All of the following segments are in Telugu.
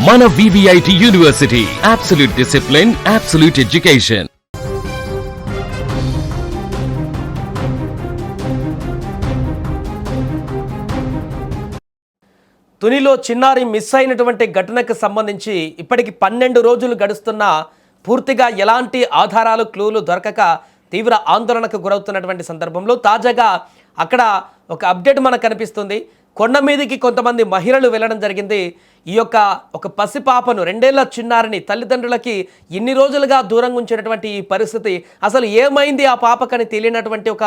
మన VVIT university, absolute discipline, absolute education. తునిలో చిన్నారి మిస్ అయినటువంటి ఘటనకు సంబంధించి ఇప్పటికి 12 రోజులు గడుస్తున్నా పూర్తిగా ఎలాంటి ఆధారాలు క్లూలు దొరకక తీవ్ర ఆందోళనకు గురవుతున్నటువంటి సందర్భంలో తాజాగా అక్కడ ఒక అప్డేట్ మనకు కనిపిస్తుంది. కొండ మీదకి కొంతమంది మహిళలు వెళ్ళడం జరిగింది. ఈ యొక్క ఒక పసిపాపను 2 ఏళ్ల చిన్నారిని తల్లిదండ్రులకి ఇన్ని రోజులుగా దూరంగా ఉంచినటువంటి ఈ పరిస్థితి, అసలు ఏమైంది ఆ పాపకని తెలియనటువంటి ఒక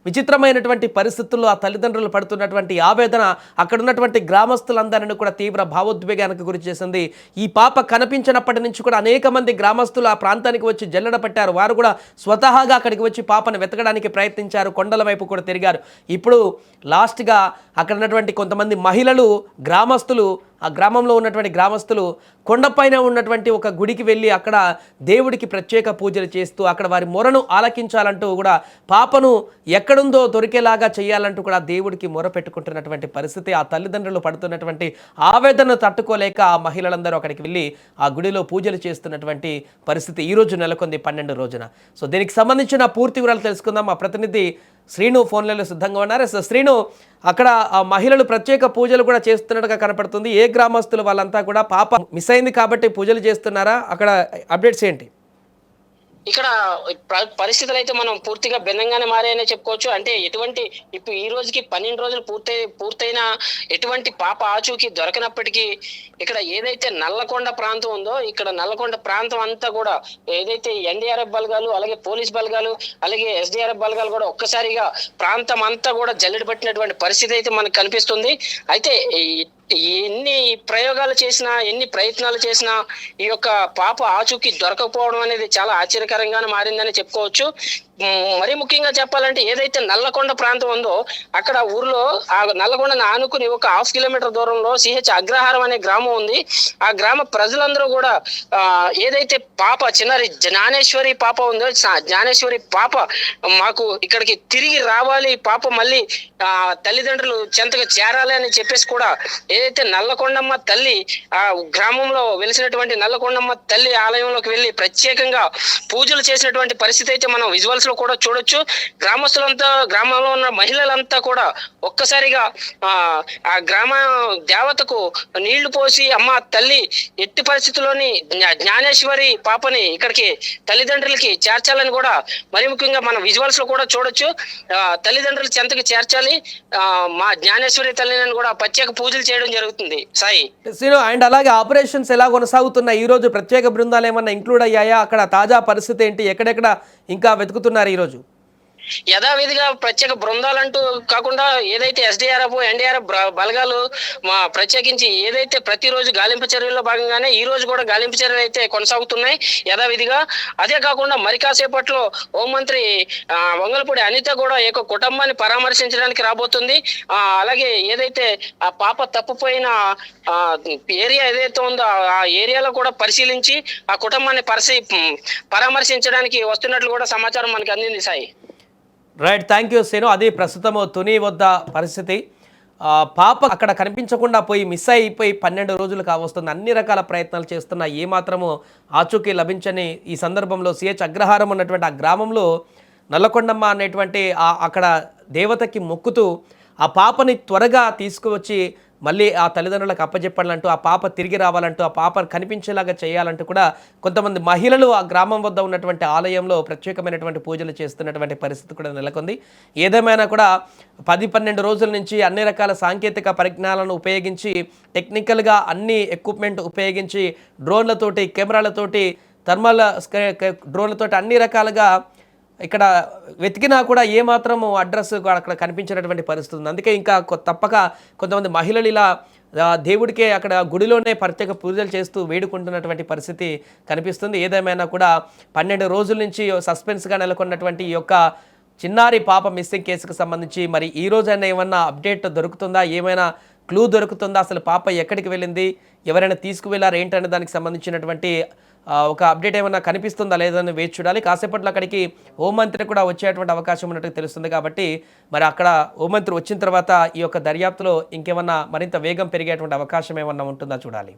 విచిత్రమైనటువంటి పరిస్థితుల్లో ఆ తల్లిదండ్రులు పడుతున్నటువంటి ఆవేదన అక్కడ ఉన్నటువంటి గ్రామస్తులందరినీ కూడా తీవ్ర భావోద్వేగానికి గురి చేసింది. ఈ పాప కనిపించినప్పటి నుంచి కూడా అనేక మంది గ్రామస్తులు ఆ ప్రాంతానికి వచ్చి జల్లెడ పట్టారు. వారు కూడా స్వతహాగా అక్కడికి వచ్చి పాపను వెతకడానికి ప్రయత్నించారు. కొండల వైపు కూడా తిరిగారు. ఇప్పుడు లాస్ట్గా అక్కడ ఉన్నటువంటి కొంతమంది మహిళలు, గ్రామస్తులు, ఆ గ్రామంలో ఉన్నటువంటి గ్రామస్తులు కొండపైన ఉన్నటువంటి ఒక గుడికి వెళ్ళి అక్కడ దేవుడికి ప్రత్యేక పూజలు చేస్తూ అక్కడ వారి మొరను ఆలకించాలంటూ కూడా పాపను ఎక్కడుందో దొరికేలాగా చేయాలంటూ కూడా దేవుడికి మొర పెట్టుకుంటున్నటువంటి పరిస్థితి. ఆ తల్లిదండ్రులు పడుతున్నటువంటి ఆవేదనను తట్టుకోలేక ఆ మహిళలందరూ అక్కడికి వెళ్ళి ఆ గుడిలో పూజలు చేస్తున్నటువంటి పరిస్థితి ఈరోజు నెలకొంది, 12 రోజున. సో దీనికి సంబంధించిన పూర్తి వివరాలు తెలుసుకుందాం. మా ప్రతినిధి శ్రీను ఫోన్లలో సిద్ధంగా ఉన్నారు. శ్రీను, అక్కడ ఆ మహిళలు ప్రత్యేక పూజలు కూడా చేస్తున్నట్టుగా కనపడుతుంది. ఏ గ్రామస్తులు వాళ్ళంతా కూడా పాప మిస్ అయింది కాబట్టి పూజలు చేస్తున్నారా? అక్కడ అప్డేట్స్ ఏంటి? ఇక్కడ పరిస్థితులు అయితే మనం పూర్తిగా భిన్నంగానే మారాయనే చెప్పుకోవచ్చు. అంటే ఎటువంటి ఇప్పుడు ఈ రోజుకి 12 రోజులు పూర్తయిన ఎటువంటి పాప ఆచూకీ దొరకనప్పటికీ ఇక్కడ ఏదైతే నల్లకొండ ప్రాంతం ఉందో, ఇక్కడ నల్లకొండ ప్రాంతం అంతా కూడా ఏదైతే NDRF బలగాలు, అలాగే పోలీస్ బలగాలు, అలాగే SDRF బలగాలు కూడా ఒక్కసారిగా ప్రాంతం అంతా కూడా జల్లెడ పట్టినటువంటి పరిస్థితి అయితే మనకు కనిపిస్తుంది. అయితే ఎన్ని ప్రయోగాలు చేసినా, ఎన్ని ప్రయత్నాలు చేసినా ఈ యొక్క పాప ఆచూకీ దొరకపోవడం అనేది చాలా ఆశ్చర్యకరంగానే మారిందని చెప్పుకోవచ్చు. మరీ ముఖ్యంగా చెప్పాలంటే ఏదైతే నల్లకొండ ప్రాంతం ఉందో అక్కడ ఊర్లో ఆ నల్లకొండను ఆనుకుని ఒక 1/2 కిలోమీటర్ దూరంలో CH అగ్రహారం అనే గ్రామం ఉంది. ఆ గ్రామ ప్రజలందరూ కూడా ఏదైతే పాప చిన్నారి జ్ఞానేశ్వరి పాప ఉందో, జ్ఞానేశ్వరి పాప మాకు ఇక్కడికి తిరిగి రావాలి, పాప మళ్ళీ తల్లిదండ్రులు చెంతగా చేరాలి అని చెప్పేసి కూడా ఏదైతే నల్లకొండమ్మ తల్లి ఆ గ్రామంలో వెలిసినటువంటి నల్లకొండమ్మ తల్లి ఆలయంలోకి వెళ్ళి ప్రత్యేకంగా పూజలు చేసినటువంటి పరిస్థితి అయితే మనం విజువల్స్ లో కూడా చూడొచ్చు. గ్రామస్తులంతా, గ్రామంలో ఉన్న మహిళలంతా కూడా ఒక్కసారిగా ఆ గ్రామ దేవతకు నీళ్లు పోసి, అమ్మ తల్లి ఎట్టి పరిస్థితుల్లోని జ్ఞానేశ్వరి పాపని ఇక్కడికి తల్లిదండ్రులకి చేర్చాలని కూడా మరి ముఖ్యంగా మన విజువల్స్ లో కూడా చూడొచ్చు. తల్లిదండ్రులు చెంతకి చేర్చాలి, మా జ్ఞానేశ్వరి తల్లిని కూడా ప్రత్యేక పూజలు చేయడం జరుగుతుంది. సాయి అండ్ అలాగే ఆపరేషన్స్ ఎలా కొనసాగుతున్నాయి? ఈ రోజు ప్రత్యేక బృందాలు ఏమన్నా ఇంక్లూడ్ అయ్యాయా? అక్కడ తాజా పరిస్థితి ఏంటి? ఎక్కడెక్కడ ఇంకా వెతుకుతున్నారు ఈరోజు? యథావిధిగా ప్రత్యేక బృందాలంటూ కాకుండా ఏదైతే SDRF, NDRF బలగాలు ప్రత్యేకించి ఏదైతే ప్రతిరోజు గాలింపు చర్యల్లో భాగంగానే ఈ రోజు కూడా గాలింపు చర్యలు అయితే కొనసాగుతున్నాయి యథావిధిగా. అదే కాకుండా మరి కాసేపట్లో హోంమంత్రి వంగలపూడి అనిత కూడా ఒక కుటుంబాన్ని పరామర్శించడానికి రాబోతుంది. అలాగే ఏదైతే ఆ పాప తప్పిపోయిన ఏరియా ఏదైతే ఉందో ఆ ఏరియాలో కూడా పరిశీలించి ఆ కుటుంబాన్ని పరామర్శించడానికి వస్తున్నట్లు కూడా సమాచారం మనకి అందింది. Sai right, thank you Srinu. అది ప్రస్తుతము తుని వద్ద పరిస్థితి. పాప అక్కడ కనిపించకుండా పోయి మిస్ అయిపోయి 12 రోజులు కావస్తుంది. అన్ని రకాల ప్రయత్నాలు చేస్తున్నా ఏమాత్రము ఆచూకీ లభించని ఈ సందర్భంలో CH అగ్రహారం ఉన్నటువంటి ఆ గ్రామంలో నల్లకొండమ్మ అనేటువంటి అక్కడ దేవతకి మొక్కుతూ ఆ పాపని త్వరగా తీసుకువచ్చి మళ్ళీ ఆ తల్లిదండ్రులకు అప్పచెప్పాలంటూ, ఆ పాప తిరిగి రావాలంటూ, ఆ పాప కనిపించేలాగా చేయాలంటూ కూడా కొంతమంది మహిళలు ఆ గ్రామం వద్ద ఉన్నటువంటి ఆలయంలో ప్రత్యేకమైనటువంటి పూజలు చేస్తున్నటువంటి పరిస్థితి కూడా నెలకొంది. ఏదేమైనా కూడా 10-12 రోజుల నుంచి అన్ని రకాల సాంకేతిక పరిజ్ఞానాలను ఉపయోగించి, టెక్నికల్గా అన్ని ఎక్విప్మెంట్ ఉపయోగించి, డ్రోన్లతోటి, కెమెరాలతోటి, థర్మల్ డ్రోన్లతోటి అన్ని రకాలుగా ఇక్కడ వెతికినా కూడా ఏమాత్రము అడ్రస్ అక్కడ కనిపించినటువంటి పరిస్థితి ఉంది. అందుకే ఇంకా తప్పక కొంతమంది మహిళలు ఇలా దేవుడికే అక్కడ గుడిలోనే ప్రత్యేక పూజలు చేస్తూ వేడుకుంటున్నటువంటి పరిస్థితి కనిపిస్తుంది. ఏదేమైనా కూడా 12 రోజుల నుంచి సస్పెన్స్గా నెలకొన్నటువంటి ఈ యొక్క చిన్నారి పాప మిస్సింగ్ కేసుకు సంబంధించి మరి ఈ రోజైనా ఏమన్నా అప్డేట్ దొరుకుతుందా? ఏమైనా క్లూ దొరుకుతుందా? అసలు పాప ఎక్కడికి వెళ్ళింది, ఎవరైనా తీసుకువెళ్ళారు ఏంటనే దానికి సంబంధించినటువంటి ఒక అప్డేట్ ఏమైనా కనిపిస్తుందా లేదని వేచి చూడాలి. కాసేపట్లో అక్కడికి హోంమంత్రి కూడా వచ్చేటువంటి అవకాశం ఉన్నట్టు తెలుస్తుంది. కాబట్టి మరి అక్కడ హోంమంత్రి వచ్చిన తర్వాత ఈ యొక్క దర్యాప్తులో ఇంకేమన్నా మరింత వేగం పెరిగేటువంటి అవకాశం ఏమన్నా ఉంటుందా చూడాలి.